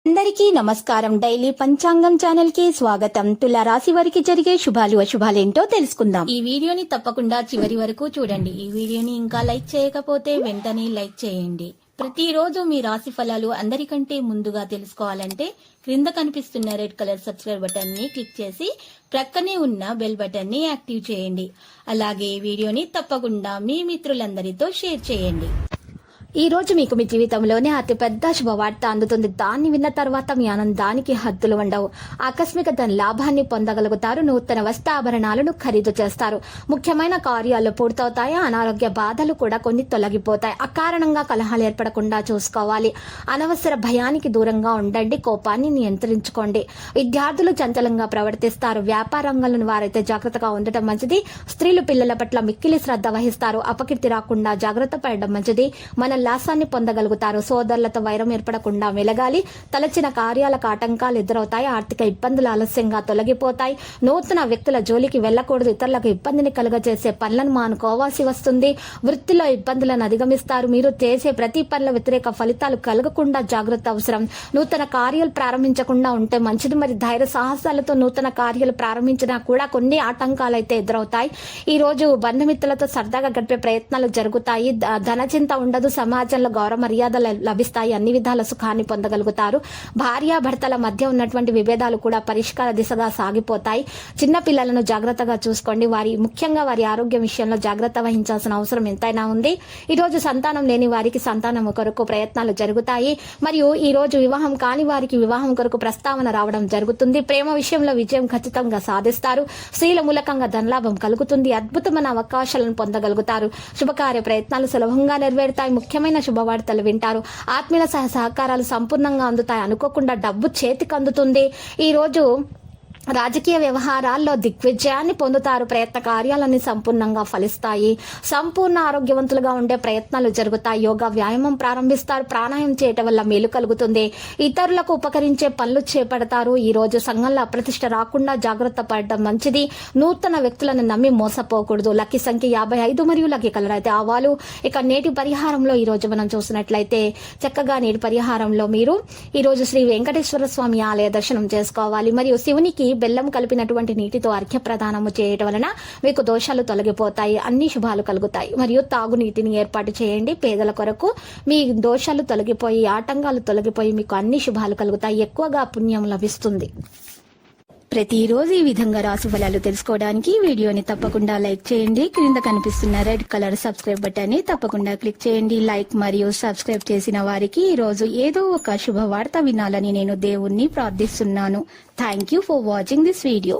అందరికీ నమస్కారం. డైలీ పంచాంగం ఛానల్ కి స్వాగతం. తుల రాశి వారికి జరిగే శుభాలు అశుభాలేంటో తెలుసుకుందాం. ఈ వీడియోని తప్పకుండా చివరి వరకు చూడండి. ఈ వీడియోని ఇంకా లైక్ చేయకపోతే వెంటనే లైక్ చేయండి. ప్రతిరోజు మీ రాశి ఫలాలు అందరికంటే ముందుగా తెలుసుకోవాలంటే క్రింద కనిపిస్తున్న రెడ్ కలర్ సబ్స్క్రైబ్ బటన్ ని క్లిక్ చేసి ప్రక్కనే ఉన్న బెల్ బటన్ ని యాక్టివ్ చేయండి. అలాగే వీడియోని తప్పకుండా మీ మిత్రులందరితో షేర్ చేయండి. ఈ రోజు మీకు మీ జీవితంలోనే అతిపెద్ద శుభవార్త అందుతుంది. దాన్ని విన్న తర్వాత మీ ఆనందానికి హద్దులు ఉండవు. ఆకస్మిక ధన లాభాన్ని పొందగలుగుతారు. నూతన వస్త్రాభరణాలను ఖరీదు చేస్తారు. ముఖ్యమైన కార్యాలు పూర్తవుతాయి. అనారోగ్య బాధలు కూడా కొన్ని తొలగిపోతాయి. అకారణంగా కలహాలు ఏర్పడకుండా చూసుకోవాలి. అనవసర భయానికి దూరంగా ఉండండి. కోపాన్ని నియంత్రించుకోండి. విద్యార్థులు చంచలంగా ప్రవర్తిస్తారు. వ్యాపార రంగంలోని వారైతే జాగ్రత్తగా ఉండటం మంచిది. స్త్రీలు పిల్లల పట్ల మిక్కిలి శ్రద్ధ వహిస్తారు. అపకీర్తి రాకుండా జాగ్రత్త పడడం మంచిది. మన లాసాన్ని పొందగలుగుతారు. సోదరులతో వైరం ఏర్పడకుండా మెలగాలి. తలచిన కార్యాలకు ఆటంకాలు ఎదురవుతాయి. ఆర్థిక ఇబ్బందులు ఆలస్యంగా తొలగిపోతాయి. నూతన వ్యక్తుల జోలికి వెళ్లకూడదు. ఇతరులకు ఇబ్బందిని కలుగజేసే పనులను మానుకోవాల్సి వస్తుంది. వృత్తిలో ఇబ్బందులను అధిగమిస్తారు. మీరు చేసే ప్రతి పనుల వ్యతిరేక ఫలితాలు కలగకుండా జాగ్రత్త అవసరం. నూతన కార్యాలు ప్రారంభించకుండా ఉంటే మంచిది. మరి ధైర్య సాహసాలతో నూతన కార్యాలు ప్రారంభించినా కూడా కొన్ని ఆటంకాలు అయితే ఎదురవుతాయి. ఈ రోజు బంధుమిత్రులతో సరదాగా గడిపే ప్రయత్నాలు జరుగుతాయి. ధనచింత ఉండదు. సమాజంలో గౌరవ మర్యాదలు లభిస్తాయి. అన్ని విధాల సుఖాన్ని పొందగలుగుతారు. భార్యాభర్తల మధ్య ఉన్నటువంటి విభేదాలు కూడా పరిష్కార దిశగా సాగిపోతాయి. చిన్న పిల్లలను జాగ్రత్తగా చూసుకోండి. ముఖ్యంగా వారి ఆరోగ్యం విషయంలో జాగ్రత్త వహించాల్సిన అవసరం ఎంతైనా ఉంది. ఈ రోజు సంతానం లేని వారికి సంతానం కొరకు ప్రయత్నాలు జరుగుతాయి. మరియు ఈ రోజు వివాహం కాని వారికి వివాహం కొరకు ప్రస్తావన రావడం జరుగుతుంది. ప్రేమ విషయంలో విజయం ఖచ్చితంగా సాధిస్తారు. స్త్రీల మూలకంగా ధనలాభం కలుగుతుంది. అద్భుతమైన అవకాశాలను పొందగలుగుతారు. శుభకార్య ప్రయత్నాలు సులభంగా నెరవేరుతాయి. ముఖ్యమైన శుభవార్తలు వింటారు. ఆత్మీయుల సహకారాలు సంపూర్ణంగా అందుతాయి. అనుకోకుండా డబ్బు చేతికి అందుతుంది. ఈ రోజు రాజకీయ వ్యవహారాల్లో దిగ్విజయాన్ని పొందుతారు. ప్రయత్న కార్యాలన్నీ సంపూర్ణంగా ఫలిస్తాయి. సంపూర్ణ ఆరోగ్యవంతులుగా ఉండే ప్రయత్నాలు జరుగుతాయి. యోగా వ్యాయామం ప్రారంభిస్తారు. ప్రాణాయామం చేయటం వల్ల మేలు కలుగుతుంది. ఇతరులకు ఉపకరించే పనులు చేపడతారు. ఈ రోజు సంఘంలో అప్రతిష్ట రాకుండా జాగ్రత్త పడడం మంచిది. నూతన వ్యక్తులను నమ్మి మోసపోకూడదు. లక్కీ సంఖ్య 55 మరియు లక్కీ కలర్ అయితే ఆవాలు. ఇక నేటి పరిహారంలో ఈ రోజు మనం చూసినట్లయితే చక్కగా నేటి పరిహారంలో మీరు ఈ రోజు శ్రీ వెంకటేశ్వర స్వామి ఆలయ దర్శనం చేసుకోవాలి. మరియు శివునికి బెల్లం కలిపినటువంటి నీటితో అర్ఘ్య ప్రదానము చేయడం వలన మీకు దోషాలు తొలగిపోతాయి. అన్ని శుభాలు కలుగుతాయి. మరియు తాగునీటిని ఏర్పాటు చేయండి. పేదల కొరకు మీ దోషాలు తొలగిపోయి ఆటంకాలు తొలగిపోయి మీకు అన్ని శుభాలు కలుగుతాయి. ఎక్కువగా పుణ్యం లభిస్తుంది. ప్రతిరోజు ఈ విధంగా రాశి ఫలాలు తెలుసుకోవడానికి వీడియోని తప్పకుండా లైక్ చేయండి. క్రింద కనిపిస్తున్న రెడ్ కలర్ సబ్స్క్రైబ్ బటన్ ని తప్పకుండా క్లిక్ చేయండి. లైక్ మరియు సబ్స్క్రైబ్ చేసిన వారికి ఈ రోజు ఏదో ఒక శుభవార్త వినాలని నేను దేవుణ్ణి ప్రార్థిస్తున్నాను. Thank you for watching this video.